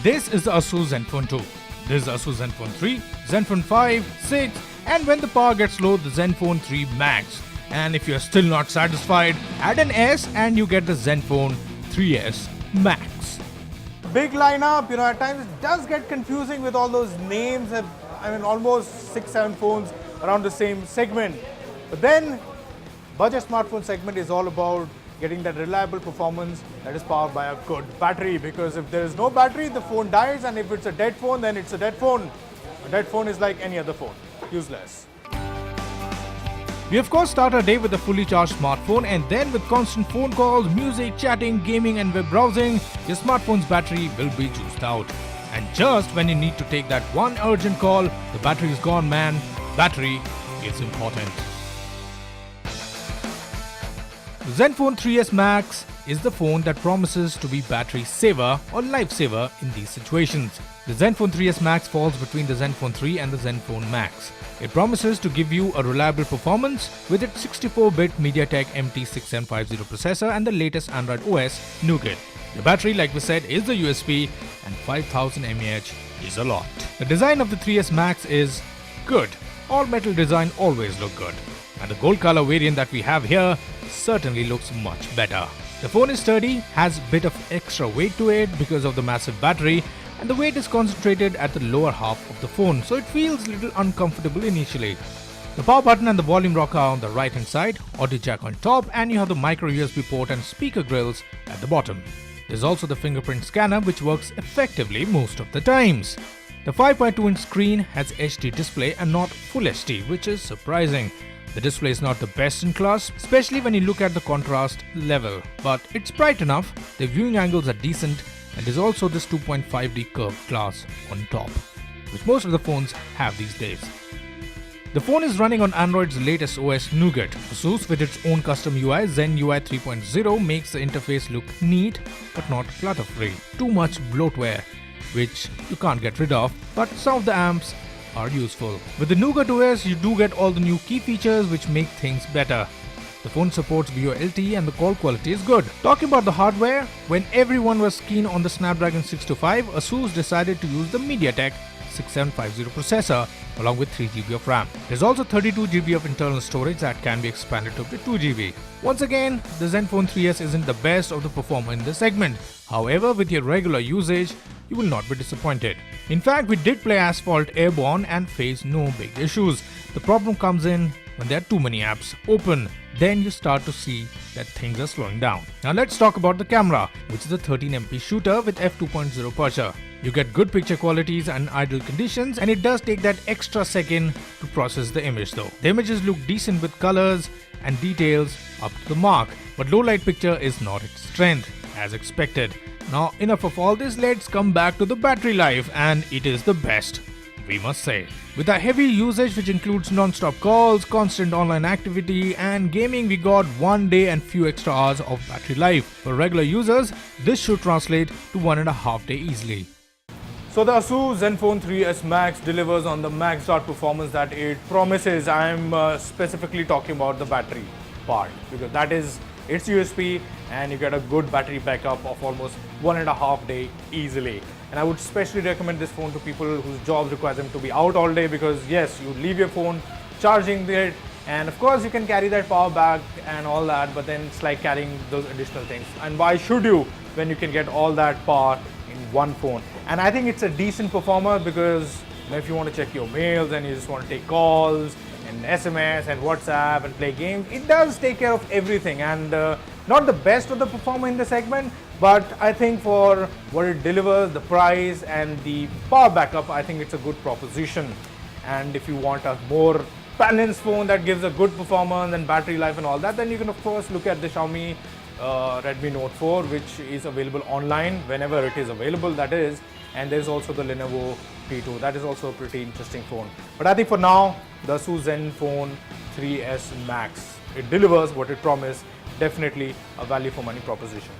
This is the Asus Zenfone 2. This is Asus Zenfone 3, Zenfone 5, 6, and when the power gets low, the Zenfone 3 Max. And if you're still not satisfied, add an S and you get the Zenfone 3S Max. Big lineup, at times it does get confusing with all those names. Almost 6-7 phones around the same segment. But then, budget smartphone segment is all about getting that reliable performance that is powered by a good battery, because if there is no battery, the phone dies, and if it's a dead phone, then it's a dead phone. A dead phone is like any other phone, useless. We of course start our day with a fully charged smartphone, and then with constant phone calls, music, chatting, gaming and web browsing, your smartphone's battery will be juiced out. And just when you need to take that one urgent call, the battery is gone, man. Battery is important. The Zenfone 3S Max is the phone that promises to be battery saver or lifesaver in these situations. The Zenfone 3S Max falls between the Zenfone 3 and the Zenfone Max. It promises to give you a reliable performance with its 64-bit MediaTek MT6750 processor and the latest Android OS Nougat. The battery, like we said, is the USP, and 5000 mAh is a lot. The design of the 3S Max is good. All metal design always look good. And the gold color variant that we have here certainly looks much better. The phone is sturdy, has a bit of extra weight to it because of the massive battery, and the weight is concentrated at the lower half of the phone, so it feels a little uncomfortable initially. The power button and the volume rocker are on the right hand side, audio jack on top, and you have the micro USB port and speaker grills at the bottom. There's also the fingerprint scanner, which works effectively most of the times. The 5.2-inch screen has HD display and not Full HD, which is surprising. The display is not the best in class, especially when you look at the contrast level, but it's bright enough, the viewing angles are decent, and there's also this 2.5D curved glass on top, which most of the phones have these days. The phone is running on Android's latest OS Nougat. Asus, with its own custom UI, Zen UI 3.0, makes the interface look neat but not clutter-free. Too much bloatware, which you can't get rid of, but some of the apps are useful. With the Nougat OS, you do get all the new key features which make things better. The phone supports VoLTE and the call quality is good. Talking about the hardware, when everyone was keen on the Snapdragon 625, Asus decided to use the MediaTek 6750 processor along with 3GB of RAM. There's also 32GB of internal storage that can be expanded to up to 2GB. Once again, the Zenfone 3S isn't the best of the performer in this segment. However, with your regular usage, you will not be disappointed. In fact, we did play Asphalt Airborne and faced no big issues. The problem comes in when there are too many apps open. Then you start to see that things are slowing down. Now let's talk about the camera, which is a 13MP shooter with f2.0 aperture. You get good picture qualities and idle conditions, and it does take that extra second to process the image though. The images look decent with colors and details up to the mark, but low light picture is not its strength, as expected. Now enough of all this, let's come back to the battery life, and it is the best, we must say. With our heavy usage, which includes non-stop calls, constant online activity and gaming, we got 1 day and few extra hours of battery life. For regular users, this should translate to 1.5 days easily. So the Asus Zenfone 3S Max delivers on the maxed out performance that it promises. I'm specifically talking about the battery part, because that is its USP, and you get a good battery backup of almost 1.5 days easily. And I would especially recommend this phone to people whose jobs require them to be out all day, because yes, you leave your phone charging it, and of course you can carry that power bank and all that, but then it's like carrying those additional things. And why should you when you can get all that power in one phone? And I think it's a decent performer, because if you want to check your mails and you just want to take calls and SMS and WhatsApp and play games, it does take care of everything. And not the best of the performer in the segment, but I think for what it delivers, the price and the power backup, I think it's a good proposition. And if you want a more balanced phone that gives a good performance and battery life and all that, then you can of course look at the Xiaomi Redmi Note 4, which is available online whenever it is available, that is. And there's also the Lenovo P2, that is also a pretty interesting phone. But I think for now, the Asus Zenfone 3S Max, it delivers what it promised. Definitely a value for money proposition.